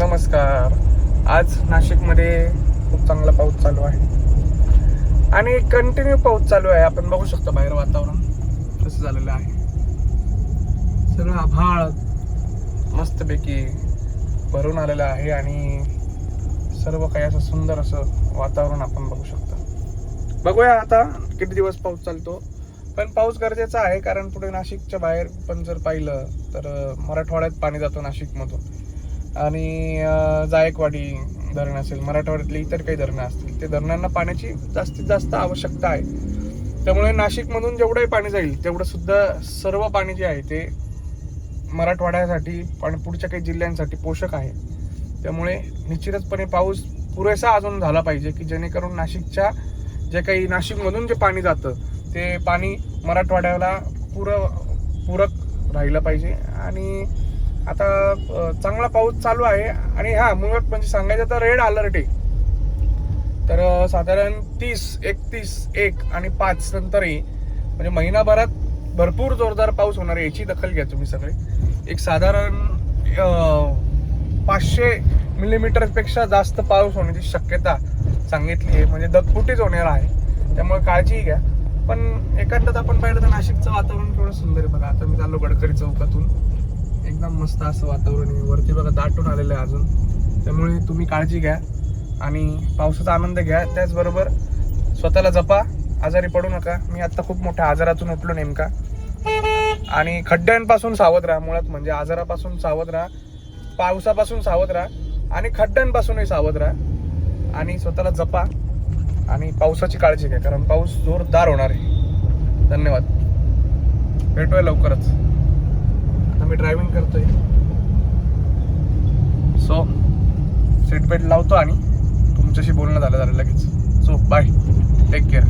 नमस्कार. आज नाशिकमध्ये खूप चांगला पाऊस चालू आहे आणि कंटिन्यू पाऊस चालू आहे. आपण बघू शकतो बाहेर वातावरण कसं झालेलं आहे. सगळं आभाळ मस्तपैकी भरून आलेलं आहे आणि सर्व काही असं सुंदर असं वातावरण आपण बघू शकतो. बघूया आता किती दिवस पाऊस चालतो. पण पाऊस गरजेचा आहे, कारण पुढे नाशिकच्या बाहेर पण जर पाहिलं तर मराठवाड्यात पाणी जातो नाशिकमधून आणि जायकवाडी धरण असेल, मराठवाड्यातली इतर काही धरणं असतील, ते धरणांना पाण्याची जास्तीत जास्त आवश्यकता आहे. त्यामुळे नाशिकमधून जेवढंही पाणी जाईल तेवढं सुद्धा सर्व पाणी जे आहे ते मराठवाड्यासाठी आणि पुढच्या काही जिल्ह्यांसाठी पोषक आहे. त्यामुळे निश्चितपणे पाऊस पुरेसा अजून झाला पाहिजे की जेणेकरून नाशिकच्या जे काही नाशिकमधून जे पाणी जातं ते पाणी मराठवाड्याला पूरक राहिलं पाहिजे. आणि आता चांगला पाऊस चालू आहे आणि मुळात म्हणजे सांगायचं तर रेड अलर्ट आहे. तर साधारण 30, 31, 1 आणि 5 नंतरही म्हणजे महिनाभरात भरपूर जोरदार पाऊस होणार आहे. याची दखल घ्या तुम्ही सगळे. एक साधारण 500 मिलीमीटरपेक्षा जास्त पाऊस होण्याची शक्यता सांगितली आहे, म्हणजे ढगफुटीच होणार आहे. त्यामुळे काळजी घ्या. पण एकांतात आपण पाहिलं तर नाशिकचं वातावरण थोडं सुंदर आहे. बघा, आता मी चाललो गडकरी चौकातून, एकदम मस्त असं वातावरण आहे. वरती बघा दाटून आलेलं आहे अजून. त्यामुळे तुम्ही काळजी घ्या आणि पावसाचा आनंद घ्या. त्याचबरोबर स्वतःला जपा, आजारी पडू नका. मी आता खूप मोठ्या आजारातून उठलो नेमका. आणि खड्ड्यांपासून सावध राहा. मुळात म्हणजे आजारापासून सावध राहा, पावसापासून सावध राहा आणि खड्ड्यांपासूनही सावध राहा आणि स्वतःला जपा आणि पावसाची काळजी घ्या, कारण पाऊस जोरदार होणार आहे. धन्यवाद. भेटूया लवकरच. आता मी ड्रायव्हिंग करतोय, सो सीट बेल्ट लावतो आणि तुमच्याशी बोलणं झालं लगेच. So bye, take care.